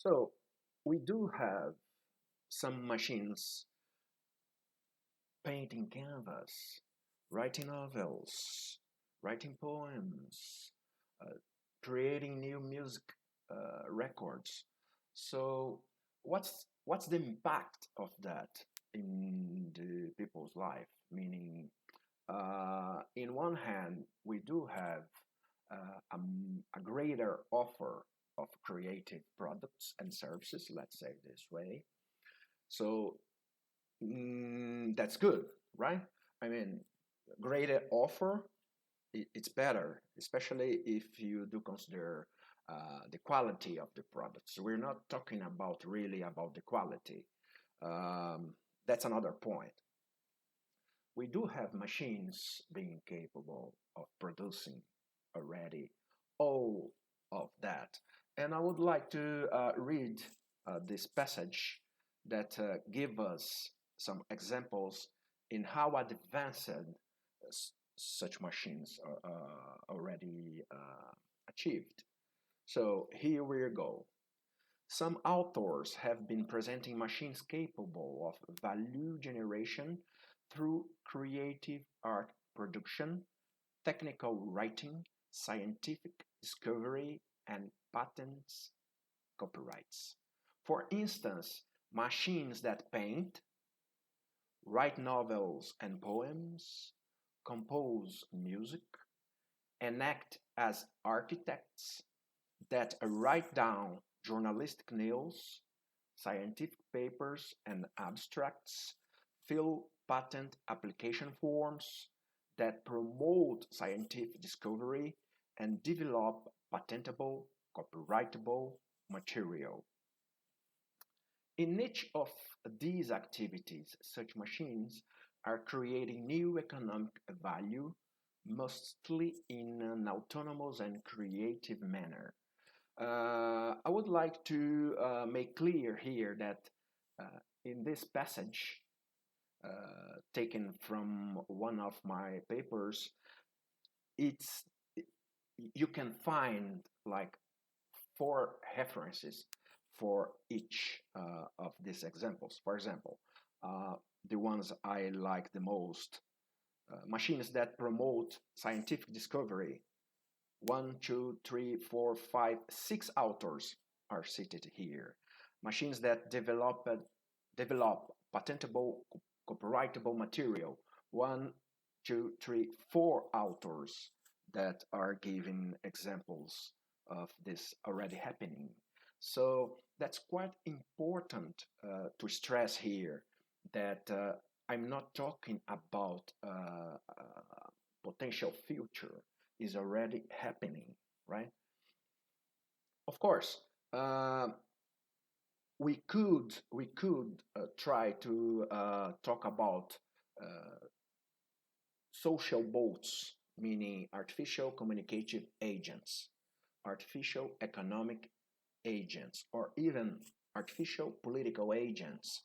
So we do have some machines painting canvas, writing novels, writing poems, uh, creating new music records. So what's the impact of that in the people's life? Meaning, in one hand, we do have a greater offer of creative products and services, let's say this way. So that's good, right? I mean, greater offer, it's better, especially if you do consider the quality of the products. We're not talking about really about the quality. That's another point. We do have machines being capable of producing already all of that. And I would like to read this passage that give us some examples in how advanced such machines are already achieved. So here we go. Some authors have been presenting machines capable of value generation through creative art production, technical writing, scientific discovery, and patents copyrights. For instance, machines that paint, write novels and poems, compose music, and act as architects that write down journalistic news, scientific papers, and abstracts, fill patent application forms that promote scientific discovery and develop patentable, copyrightable material. In each of these activities, such machines are creating new economic value, mostly in an autonomous and creative manner. I would like to make clear here that in this passage, taken from one of my papers, it's you can find like four references for each of these examples. For example, the ones I like the most, machines that promote scientific discovery. One, two, three, four, five, six authors are cited here. Machines that develop patentable, copyrightable material. One, two, three, four authors that are giving examples of this already happening. So that's quite important to stress here that I'm not talking about potential future is already happening, right? Of course, we could try to talk about uh, social bots, meaning artificial communicative agents, artificial economic agents, or even artificial political agents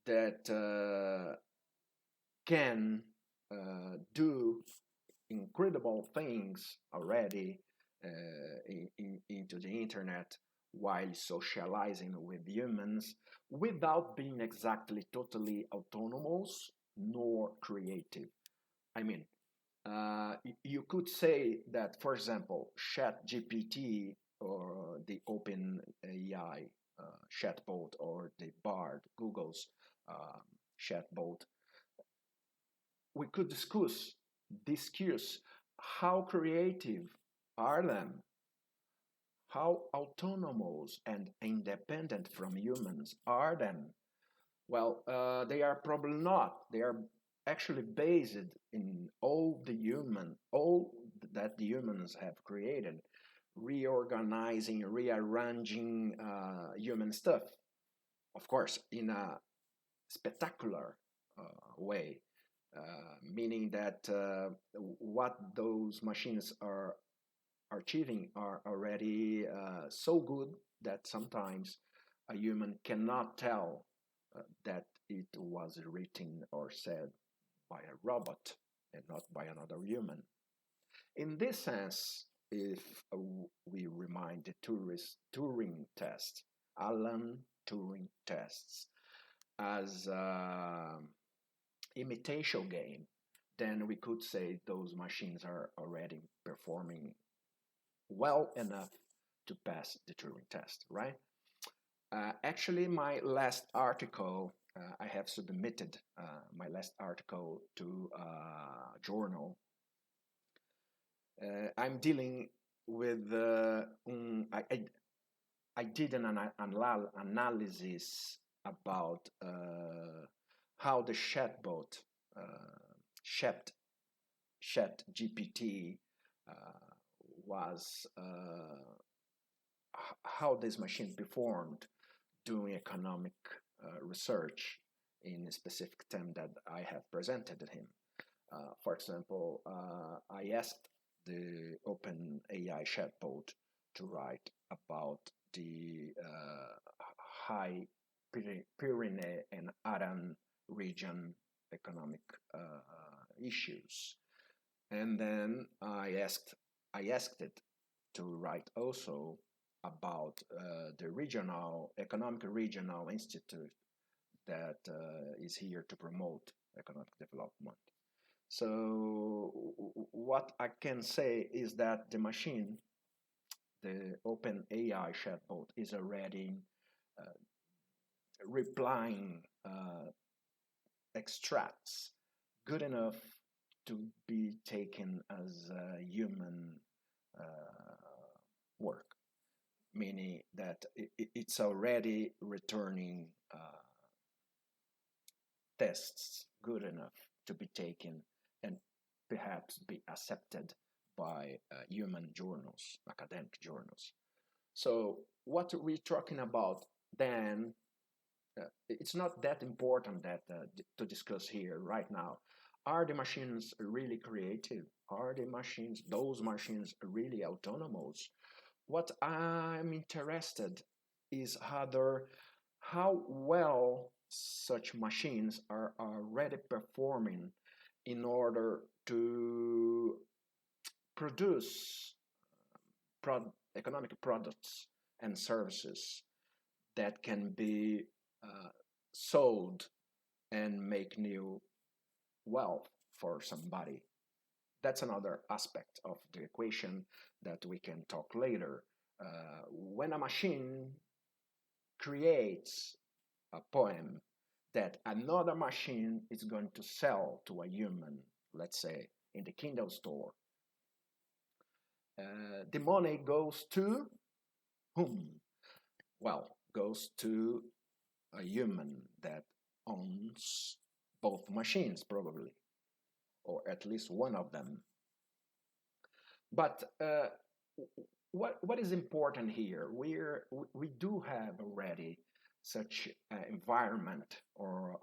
that can do incredible things already into the internet while socializing with humans without being exactly totally autonomous nor creative. I mean, you could say that, for example, ChatGPT or the OpenAI chatbot or the Bard, Google's chatbot, we could discuss how creative are them, how autonomous and independent from humans are them. Well, they are probably not. They are actually based in all that the humans have created, reorganizing, rearranging human stuff. Of course, in a spectacular way, meaning that what those machines are achieving are already so good that sometimes a human cannot tell that it was written or said by a robot and not by another human. In this sense, if we remind the Turing test, Alan Turing tests as imitation game, then we could say those machines are already performing well enough to pass the Turing test, right? Actually, my last article, I have submitted my last article to a journal. I'm dealing with, I did an analysis about how the chatbot, chat, chat GPT, uh, was, how this machine performed doing economic research in a specific theme that I have presented to him. For example, I asked the Open AI chatbot to write about the high Pyrenees and Aran region economic issues, and then I asked it to write also about the regional economic regional institute that is here to promote economic development. So what I can say is that the machine, the Open AI chatbot, is already uh, replying extracts good enough to be taken as human work, meaning that it's already returning tests good enough to be taken and perhaps be accepted by human journals, academic journals. So what we're talking about then, it's not that important that to discuss here right now. Are the machines really creative? Are the machines, those machines, really autonomous? What I'm interested is how well such machines are already performing in order to produce economic products and services that can be uh, sold and make new wealth for somebody. That's another aspect of the equation that we can talk later. When a machine creates a poem that another machine is going to sell to a human, let's say in the Kindle store, the money goes to whom? Well, goes to a human that owns both machines, probably, or at least one of them. But what is important here? We do have already such environment or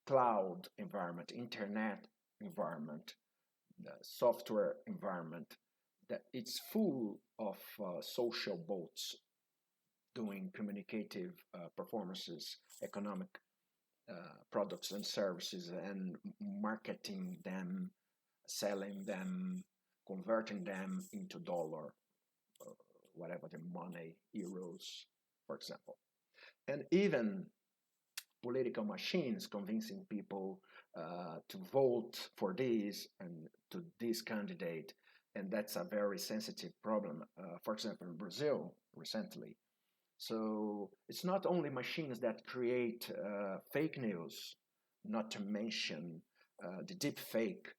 cloud environment, internet environment, the software environment that it's full of social bots doing communicative performances, economic products and services, and marketing them, selling them, converting them into dollar, whatever the money, euros, for example. And even political machines convincing people to vote for this and to this candidate. And that's a very sensitive problem. For example, in Brazil recently. So it's not only machines that create fake news, not to mention the deep fake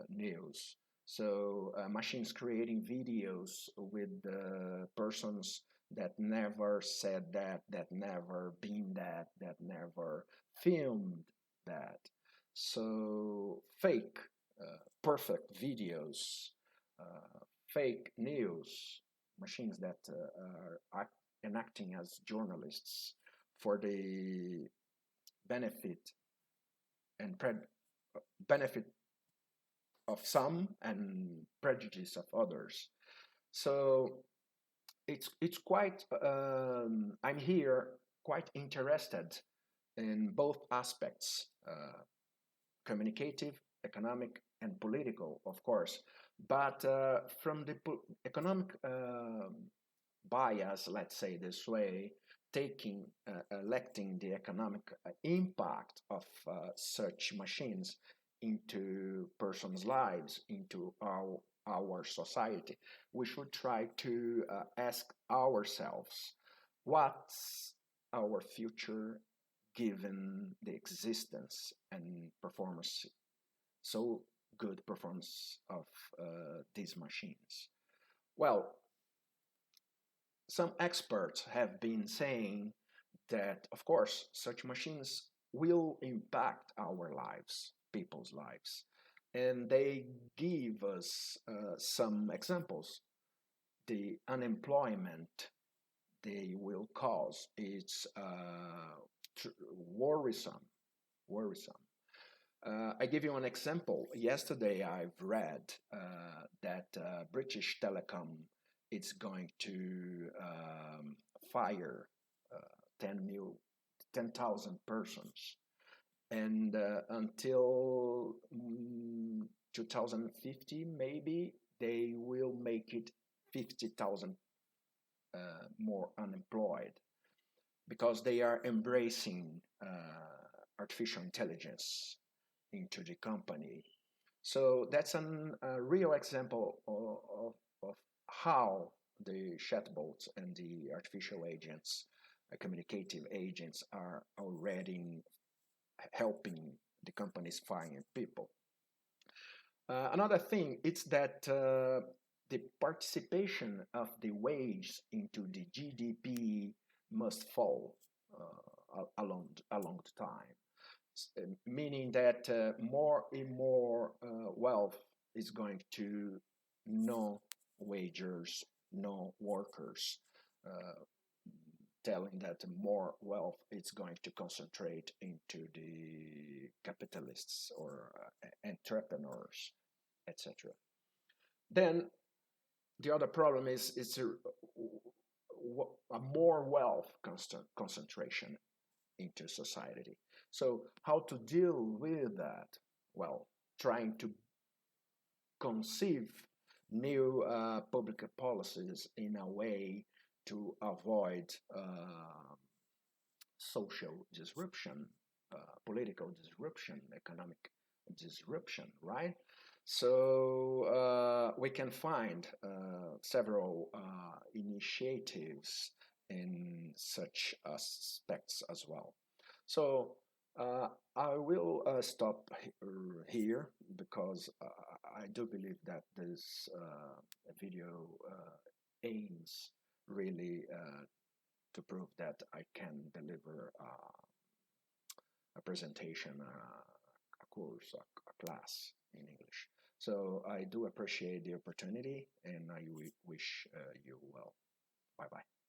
news. So machines creating videos with persons that never said that, that never been that never filmed that. So fake, perfect videos, fake news, machines that are enacting as journalists for the benefit and benefit of some and prejudice of others. So it's quite. I'm here quite interested in both aspects: communicative, economic, and political, of course. But from the economic bias, let's say this way, electing the economic impact of such machines into persons' lives, into our society, we should try to ask ourselves, what's our future given the existence and performance, so good performance of these machines? Well, some experts have been saying that, of course, such machines will impact our lives, people's lives. And they give us some examples. The unemployment they will cause is worrisome. Worrisome. I give you an example. Yesterday, I've read that British Telecom is going to fire uh, 10,000 persons, and until 2050, maybe they will make it 50,000 more unemployed because they are embracing artificial intelligence into the company. So that's a real example of how the chatbots and the artificial agents, communicative agents, are already helping the companies fire people. Another thing is that the participation of the wage into the GDP must fall along the time, meaning that more and more wealth is going to no-wagers, no-workers, uh, telling that more wealth is going to concentrate into the capitalists or entrepreneurs, etc. Then the other problem is it's a more wealth concentration into society. So how to deal with that? Well, trying to conceive new public policies in a way to avoid social disruption, political disruption, economic disruption, right? So we can find several initiatives in such aspects as well. So I will stop here because I do believe that this video aims really to prove that I can deliver a presentation, a course, a class in English. So I do appreciate the opportunity and I wish you well. Bye bye.